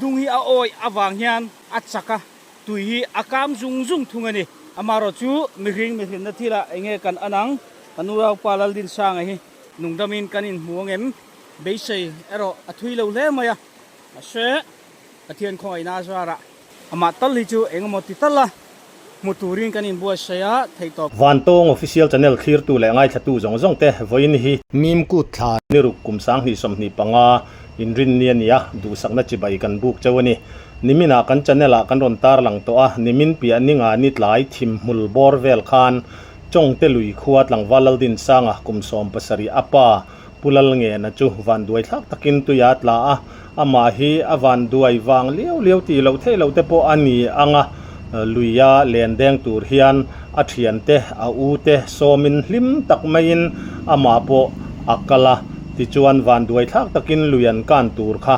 dung hi a oi awang hian a chaka tui hi akam zung thungani amaro chu mihring na thila enge kan anang anurau palal din sang hi nungdamin kanin muangem beisei ero athui lo le maya ase athian khoi na zwara ama tal hi chu engmoti talla muturin kanin bua saya theitop Vantong official channel clear tu le ngai thatu zong te voin hi mim ku thla ni ruk kum sang ni som ni panga inrin nian ya du sakna chi bai kan buk chawani nimina kan channel a kan ron tar lang to a nimin pia ninga ni tlai thim mul bor vel khan chong te lui khuat lang walal din sanga kum som pasari apa pulal nge na chu van duai thak takin tu ya tla a ama hi avan duai wang leo ti lo te po ani anga luya lendeng tur hian a thian te a u te somin hlim tak main ama po akala ti chuan van duai thak takin luyan kan tur kha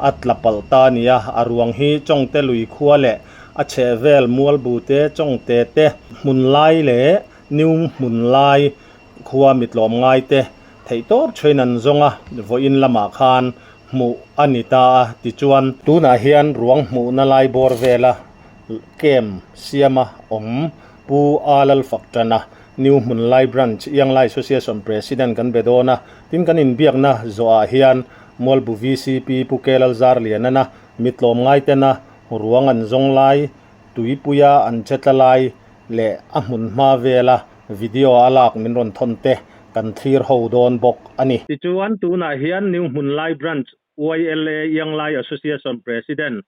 atlapal ta nia aruang hi chong te lui khuwa le a chevel mual bu te chong te mun lai le niu mun lai khuwa mitlom ngai te theitor thainan zonga voin lama khan mu anita ti chuan tuna hian ruang mu na lai bor vela kem siama om pu alal faktana new munlai branch yang lai association president kan bedona tin kan in biak na zo a hian molbu vcp pu kelal zar lianana mitlom ngai tena ruang an zong lai tuipuya an chetalai le amun ma vela video alak min ron thonte kan thir ho don bok ani ti chuan tuna hian new munlai branch YLA yang lai association president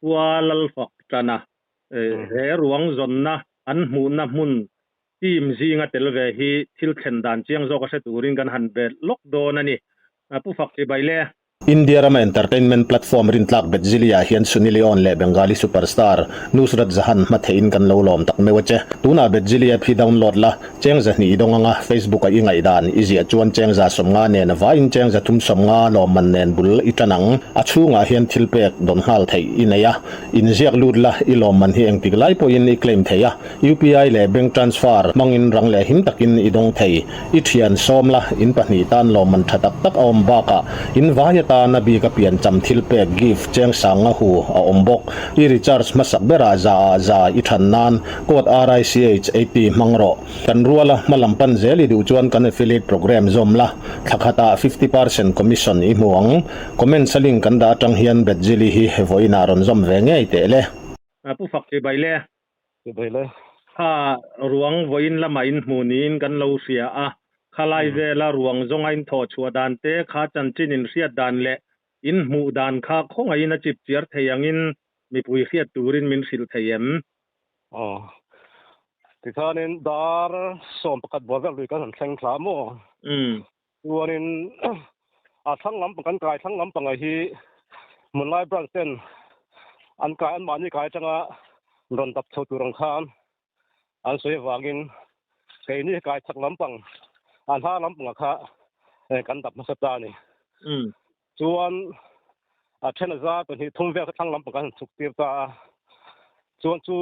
walal faktana he ruang zonna an hmu na hmun team zinga telve hi thil khen dan chiang zo ka se turin kan han bet lok don ani pu fak ti baile India Rama Entertainment Platform rin tlak bet zilia hian Sunil Leon le Bengali superstar Nusrat Jahan mathein kan lo lom tak mewache tuna bet zilia phi download la cheng za ni idonga Facebook a ingai dan izia chuan cheng za somnga ne na va in cheng za tum somnga lo man nen bul itanang achunga hian thilpek don hal thei inaya inziak ludla ilom man hi engtik lai po in i claim theya UPI le bank transfer mangin rang le him takin idong thei ithian somla in pahni tan lo man thatak tak awm baka in vaya ta na bi ka pian cham thil pe gift cheng sanga hu a ombok I recharge masak bera za I than nan code RICH 80 mangro kan ruala malampan zeli du chuan kan affiliate program zomla thakhata 50% commission I muang comment saling kan da tang hian bet zili hi voina ron zom ve nge te le pu fak ti baile ha ruang voin lama in hmunin kan lo sia a khalai vela ruang zongain tho chuadan te kha chanchin in riat dan le in hmu dan kha khonga in a chip chiar theyangin mi pui khiat turin min sil theyem tikhanin dar som pakat bawel lui kan thleng thla mo tuanin a thanglam kan kai thanglam pangai hi munlai branch ten an kai an mani kai changa ron tap chho turang khan an soi wagin kai ni kai thaklam pang an ha lam pang kha kan tap masata ni chuan a thena za to ni thum ve thanglam pang kan chuk tir ta chuan chu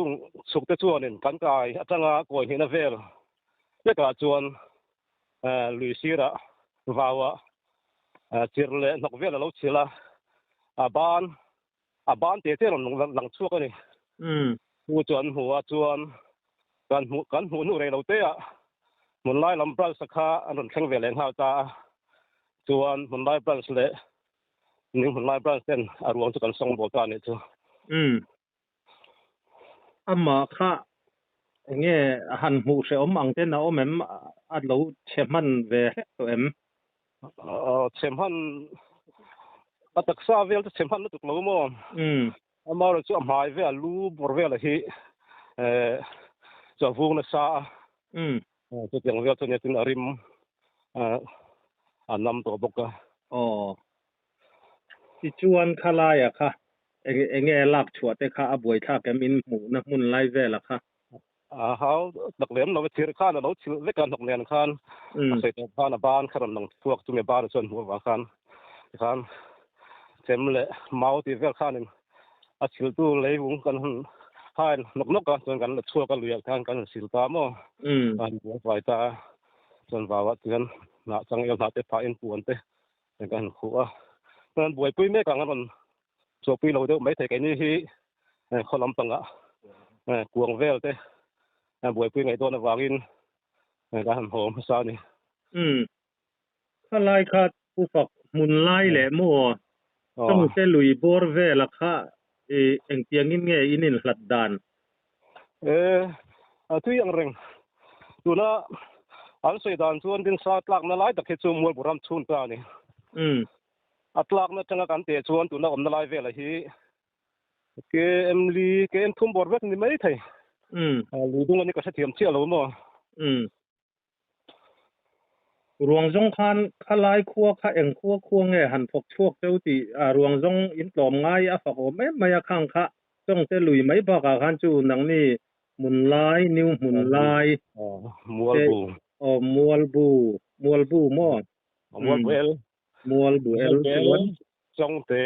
chukte chuanin kan kai atanga koi hina vel te ka chuan luisira wawa chirle nok vela lo chila aban te te lang chuak ani hu chuan huwa chuan kan hu nu re lo te a munlai lam pral sakha anon thleng ve leng hau ta chuan munlai pral le ning munlai pral ten aruang chu kan song bo ta ni chu amma kha nge han mu se om ang te na om em at lo cheman ve to em chemhan ataksa vel to chemhan lu tuk lo mo amaro chu amhai ve lu bor ve la hi cho vung na sa chu tiang ve chu ne tin arim anam to boka ti chuan khala ya kha enge lak chua te kha aboi tha kem in mu na mun lai ve la kha hau dak lem lo thir khan lo thil ve kan nok nen khan sai to khan ban kharam nang thuak tu me ban chon hu wa khan semle mau ti vel khan a thil tu leung kan hai nok ka chon kan chua ka luya kan sil ta mo an bo vai ta chon wa tian na chang el na te pha in puan te kan khu a kan boi pui me ka ngan số pi lâu đâu mấy thầy cái như hi khó lắm bằng ạ cuồng về thế buổi pi ngày đó là vào in đã hầm hồn sao nè khalai khat pu phak mun lai le mo tong te lui bor ve la kha eng tiang in nge inin hlat dan tuy yang reng tu na an soi dan chuan din sa tlak na lai takhe chu mul buram chun ta ni atlak na changa kan te chuan tu na om na lai ve la hi ke em li ke em thum bor vek ni mai thai lu dung ani ka sa thiam chia lo mo ruang zong khan khalai khuwa kha eng khuwa nge han phok chuak teu ti ruang zong in tlom ngai a fa o me maya khang kha tong te lui mai ba ka khan chu nang ni mun lai new mun lai mual bu mual bu mo mual bu el mual bu el chuan trong te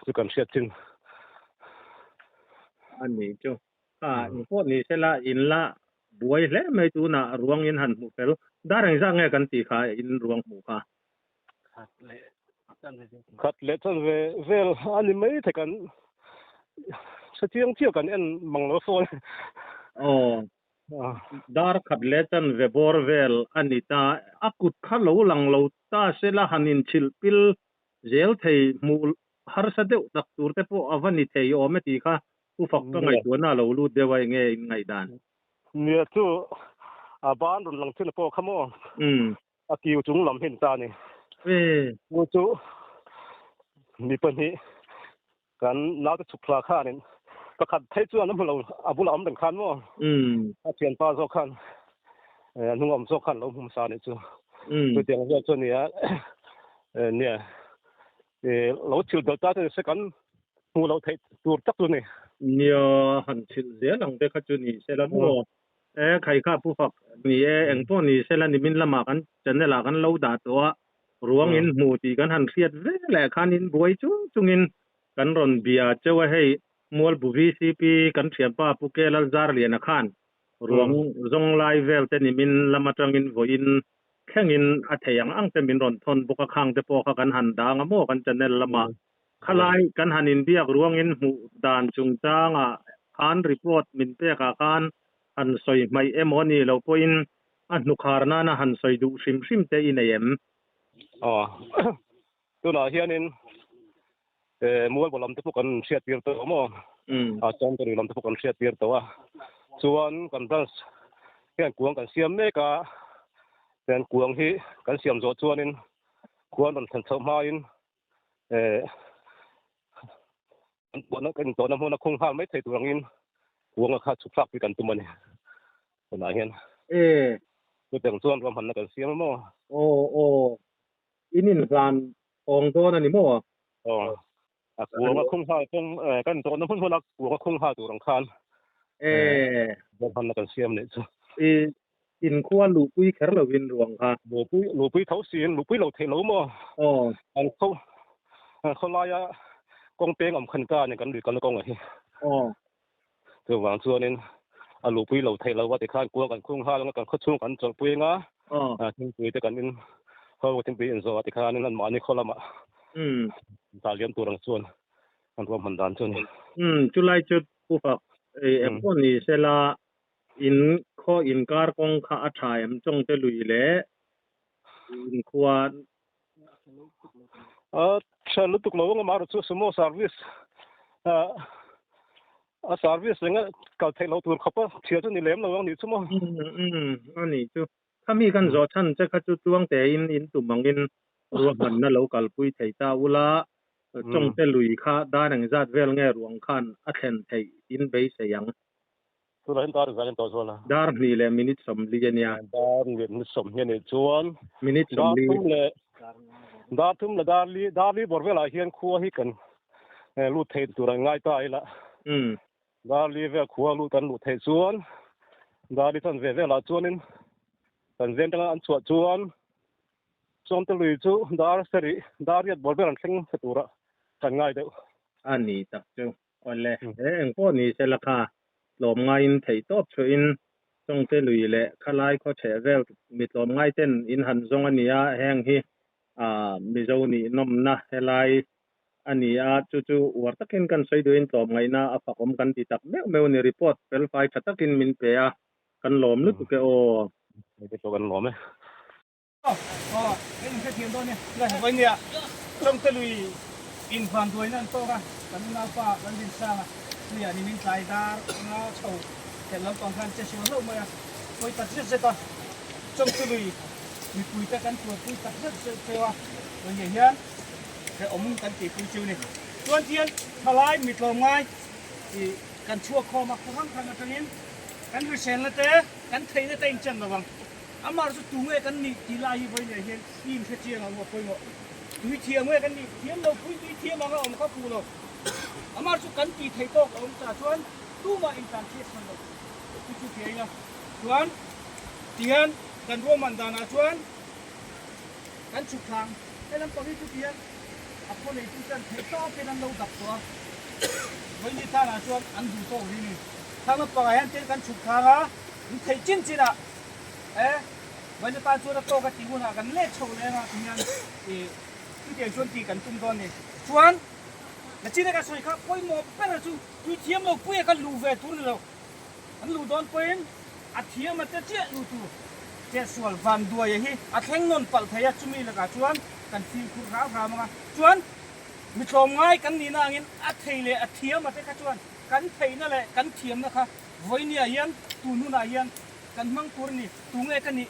chu kan sia tin ani chu in po ni sela in la buai le mai tu na ruang in han mu pel darang za nge kan ti kha in ruang mu kha khát lệ chân về về anh mấy thầy cần sẽ tiếng chiều cần anh bằng lối phone dar khat le chan ve bor vel anita akut khalo lang lo ta sela hanin chil pil zel thei mu har sa deuh tak tur te po avani thei o me ti kha u fak ka ngai tu na lo lu de wai nge ngai dan nia chu ban run lang thil po khamo kiu chung lam hin ta ni wo chu mi pan hi kan na ta chukla kha nin pakhat thei chu an lo abul am dang khan mo thian pa zo khan nung am zo khan lo hum sa ni chu tu tiang zo chu nia nia lo chil do ta se kan mu lo thei tur tak tu ni nia han chil ze lang de kha chu ni se la mo khai kha pu phak ni eng po ni se la ni min lama kan chan la kan lo da to ruang in mu ti kan han khiat ve le khan in buai chungin kan ron bia chewa hei mual bu vcp kan thiam pa pu ke lal zar lian a khan ruang zong lai vel te ni min lama tangin voin khengin a theyang ang te min ron thon buka khang te po kha kan han dang mo kan channel lama khalai kan hanin biak ruang in mu dan chung changa khan report min pe ka khan han soi mai emoni lo poin an nu kharna na han soi du sim te in em tu na hianin mual bolam te kan sia tir to mo chon to lam te kan sia tir to chuan kan das hian kuang kan siam me ka ten kuang hi kan siam zo chuanin kuan ron than chau ma in kan to na hona khung ha mai thei turangin kuang kha chuplak pi kan tumani na hian tu teng chuan ram han na kan siam mo inin plan ong to na ni mo kuang khung ha kan to na hona kuang khung ha turang khan ram han na kan siam ni chu in khuwa lu pui kher lo win ruang kha lu pui thau sin lu pui lo thei lo mo an kho la ya kong peng am khan ka ni kan lu kan kong a hi tu wang chuanin a lu pui lo thei lo wa te khan kuang kan khung ha lo kan kho chung kan chol pui nga thing pui te kan in ho thing pui in zo te khan in an ma ni kholama ta liam turang chuan an rom han dan chuan chulai chu pu phak em pon ni sela in kho in kar kong kha a thai am chong te lui le in khuwa chalu tuk lo nga mar chu sumo service a service nga kal thei lo tur khapa thia chu ni lem lo ang ni chu mo ani chu khami kan zo than che kha chu tuang te in tu mangin ruang han na lo kal pui thei ta ula chong te lui kha da nang zat vel nge ruang khan a thlen thei in bei se yang tu la hin tar zalin to zola dar ni le minute som li nia dar ni som ni chuan minute som li dar thum le dar li bor vela hian khuwa hi kan lu thei tur ngai ta ila dar li ve khuwa lu kan lu thei chuan dar li tan ve vela chuanin kan zen tanga an chuat chuan chom te lui chu dar sari dar yat bor velan thing satura kan ngai deuh ani tak chu ole eng po ni se la kha lom ngai in thei top chu in chong te lui le khalai kho the vel mit lom ngai ten in han zong ania heng hi mi zo ni nom na helai ani a chu chu war takin kan soi duin tlom ngai na a phakom kan ti tak meu meu ni report pel fai thatakin min pe a kan lom lu tu ke o cái số gần lắm ấy cái tiền đó nè là vậy nè trong cái lùi in phản đối nên to ra cái nào pa cái gì sang à bây giờ mình chạy ra nó chầu thì nó còn khăn chơi xíu lâu mà tôi tập rất rất to trong cái lùi mình cùi ta cái chuột cùi tập rất rất to rồi vậy nhá cái ống cái tỷ cùi chiu này tuần thiên thà lại mịt lồng ngay thì cái chua kho mà không khăn cái này cái người xem là thế cái thấy là tên chân mà bằng amar su tunge kan ni tilai boy ne hen im khe chiang ang poi ngo tui thiang we kan ni thiam lo pui tui thiam ang om kha pu lo amar su kan ti thei tok om cha chuan tu ma in kan thi san lo tu tu thei na chuan tian kan ro man dana chuan kan chu khang cái lam pagi tu tian a po nei tu kan thei to ke nan lo dap to boy ni ta na chuan an du to ri ni thang na pa yan ten kan chu khang a ni thei chin chin aวันนี้ตาชวนเราโตกันตีหัวหน้ากันเล่โชว์เลยนะทีนั้นที่เดี๋ยวชวนตีกันตุ้มตอนนี้ชวนแล้วจีนก็สวยครับคุยหมอบเป็นอะไรจู่ดูเทียมเราคุยกันลูเวทุนเราอันลูดอนเป็นอาเทียมมันจะเจ๊ลูตัวเจ๊ส่วนวันด้วยอย่างนี้อาแข่งนนปัลพยาจุมีแล้วก็ชวนกันฟิลคุร้าวร้าวมาชวนมีชมง่ายกันนี่นะเงี้ยอาเทียเลยอาเทียมมาเจ๊กันชวนกันเทียนั่นแหละกันเทียมนะคะวันนี้ยันตูนู่นยันกันมังคุรนี่ตุงเอกันนี่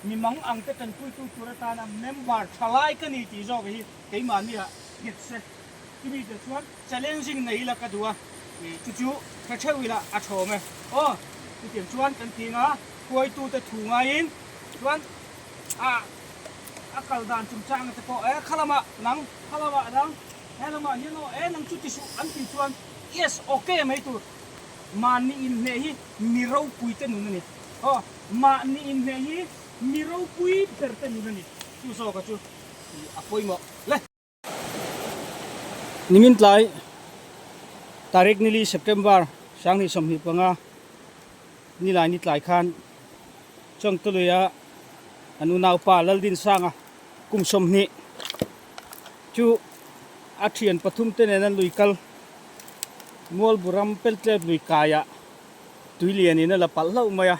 มีมังอังเตกันคุยตุตุระตานะเมมบาร์ทลายกันนี่ที่จอกเฮ้ยมันนี่อะเก็บเสร็จที่มีแต่ชวน challenging ในละกันตัวจู่ๆถ้าเชื่อวิละอัดโฉมโอ้ที่เตรียมชวนกันทีนะคุยตุแต่ถูงไงอินชวนกัลดานจุ่มจางแต่พอขลามะนังขลามะนังขลามะนี่เนาะนังจุดที่สุอันที่ชวน yes okay ไหมตัวมานี่อินเนฮีมีเราคุยเต้นนู่นนี่มานี่อินเนฮีมีเราคุยเต้นนู่นนี่ชูโซก็ชูอ่ะคุยหมดเลยนิมิตไลตาริกนิลีเซปเทมเบอร์ช่างนี่สมหิปังอ่ะนี่ไลนิดไลคันช่องตุลยะอนุนาวป่าลดินสร้างอ่ะกุมสมนี่ชูอาเทียนปฐุมเต้นนั่นลุยกัลมัวบุรัมเปิลเตลุยกายะตุยเลียนี่นั่นละปัลเล่ามาอ่ะ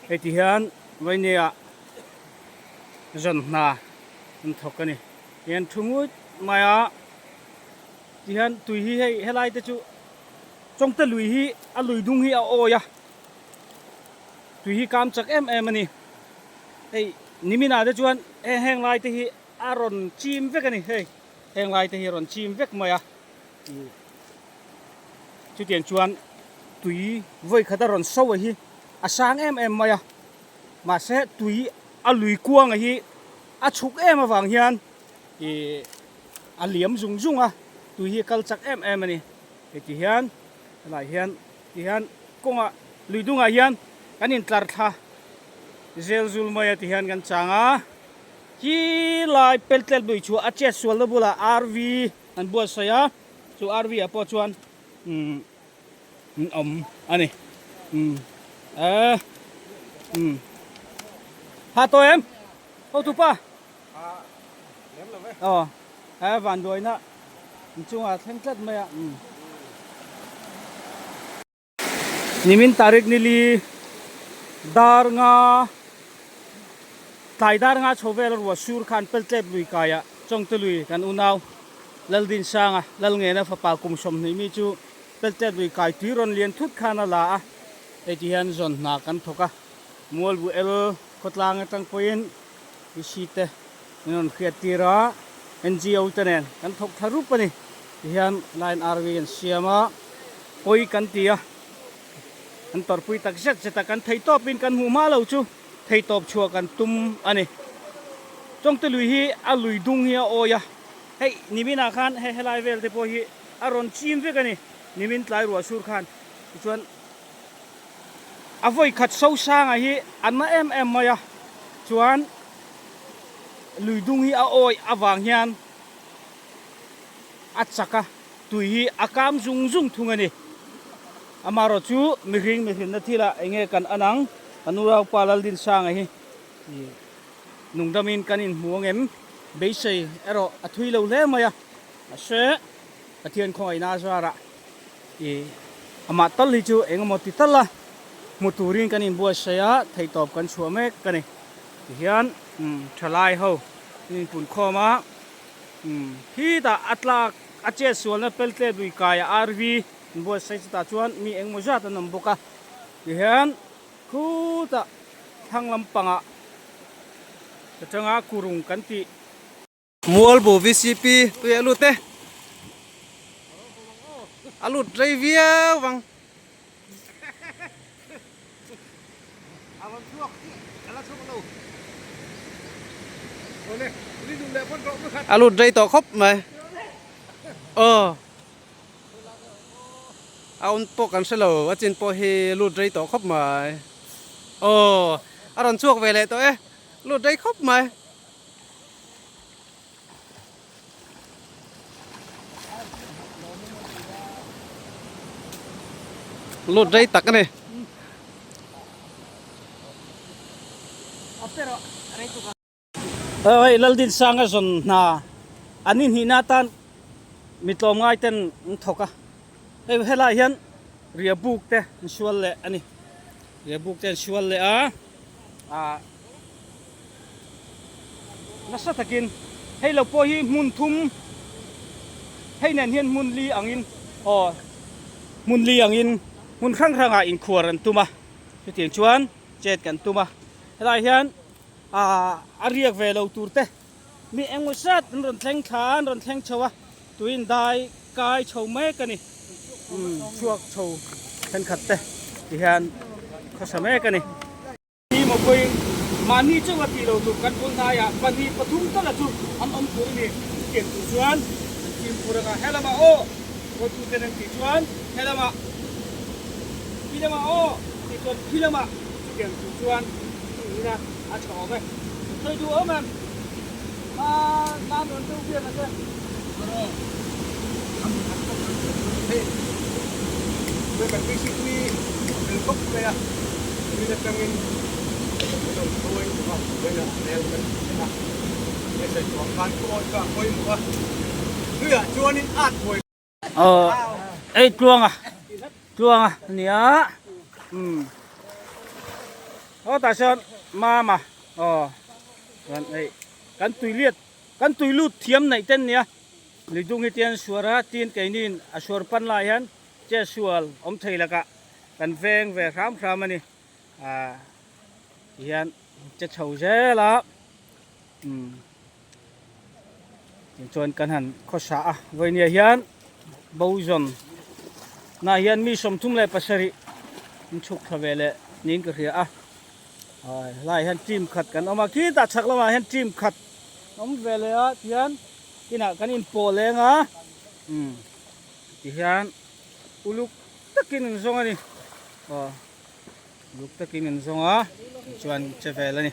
ไอ้ที่ฮันวันนี้อ่ะจนน่ะมันทกันนี่ยันทุ่งอุ้ยมาอ่ะที่ฮันตุยให้ไล่แต่จู่จงตะลุยฮีอ่ะลุยดุงฮีอ่ะโอ้ยะตุยฮีกามจากมันนี่ไอ้นี่มีน่าจะชวนแห้งไล่แต่ฮีอารอนจิมเวกันนี่เฮ้ยแห้งไล่แต่ฮีรอนจิมเวกมาอ่ะจุดเด่นชวนตุยไว้ขดารอนโซ่ฮีอาสางมาอ่ะมาเสะตุยอาลุยกวางฮีอาชุกมาฟังเฮียนอาเหลี่ยมจุงอ่ะตุยกัลจักมันนี่ที่เฮียนอะไรเฮียนกงอ่ะลุยดุงอ่ะเฮียนกันอินตราท่าเซลซูลมาอ่ะที่เฮียนกันจังอ่ะที่ลายเปิลเตลดุยชัวอาเจสวลบุลาอาร์วีอันบัวสยาชัวอาร์วีอ่ะพอชวนอันนี้หาตัวเอาถูกป่ะวันด้วยนะจุงเท่งๆมานิมินตาริกนิลีดาร์งาไทยดาร์งาโชเวลวัวชูร์ขันเปิลเจ็บลุยกายจงตลุยกันอุณาวลลดินช่างลลเงินฟ้าปากุมสมนิมิจูเปิลเจ็บลุยกายที่รอนเลียนทุกขานาลาไอที่ฮันจนนักันทุกะมัวบุเอลกดลางตั้งพอยน์อิสิเตนนเขียตีระNGO ตัวนั้นกันทุกทารุปนี่ที่ฮันไลน์อาร์วีกันเสียมาพอยกันตีอันต่อไปตักเสร็จจะตักกันไทยตอบเป็นกันหูมาแล้วจูไทยตอบชัวกันตุ้มอันนี้จงตะลุยฮีอาลุยดุงฮีโอยะเฮ้ยนิมินาคันเฮ้ยไลเวลเตปฮีอารอนชิมเวกันนี่นิมินไลรัวชูร์คันชวนอาศัยขัดเสาสร้างฮีอันนั้นมายะชวนลุยดุงฮีโอยอาวางเฮียนอัดสักะตุยฮีอากามจุงทุ่งอันนี้อามารอจูมิริงนาทีละเองกันอันังอนุราปาลดินสร้างไอ้ nung damin kanin muang em be sei ero athui lo le maya ase athian khoi na zara e ama tal hi chu engmoti tala muturin kanin bua saya thei top kan chuame kani hian thalai ho in pun khoma hi da atla ache sualna pelte dui kaya rv bua sai ta chuan mi engmo ja ta nam boka hian khu ta thanglam panga changa kurung kanti mual bo VCP tu alute alut drive bang alut drive to khop mày aun po kan selo achin po hi lut drive to khop mày aron chuak về lại to lut drive khop mày lột dây tắc này ơi laldin sanga zon na anin hinatan mitlom ngai ten thoka hey hela hian ria buk te sual le ani ria buk ten sual le nasa takin hey lo po hi mun thum hey nen hian mun li angin mun li angin mun khang khanga in khuaran tuma chu tiang chuan chet kan tuma helai hian ariak ve lo turte mi engusat ron thleng khan ron thleng chowa tuin dai kai chho me kani chuak chho khan khatte hian khosame kani ni mo koi mani chuwa ti lo tu kan pun ya pani pathum ta la chu am pur ni ken tu chuan kim pura ka helama ko tu ten ti chuan helama thì còn khi mà kiểm chuan thì là chó về tôi đũa mà nam luôn tiêu viên là xem với cả cái sự đi từ gốc đây à bây giờ càng in tôi không bây giờ đeo cái là để sẽ chọn bán coi cả coi một cái chuan in ạt hồi ấy chuông à nhớ tại sao mà gần ấy căn tùy lút thiếm này tên nhá lý dung cái tiền sủa ra tiền cái nín sủa pan lại hắn che sủa ông thầy là cả căn veng về khám mà nè hiện che chầu dễ là chọn căn hẳn khó xả với nhà hiện bầu dần na hian mi som thum le pasari chuk thavele nin ka ria lai han team khat kan oma ki ta chak lama han team khat om vele a hian kina kan in po lenga ti hian uluk takin zong ani uluk takin zong a chuan che vele ni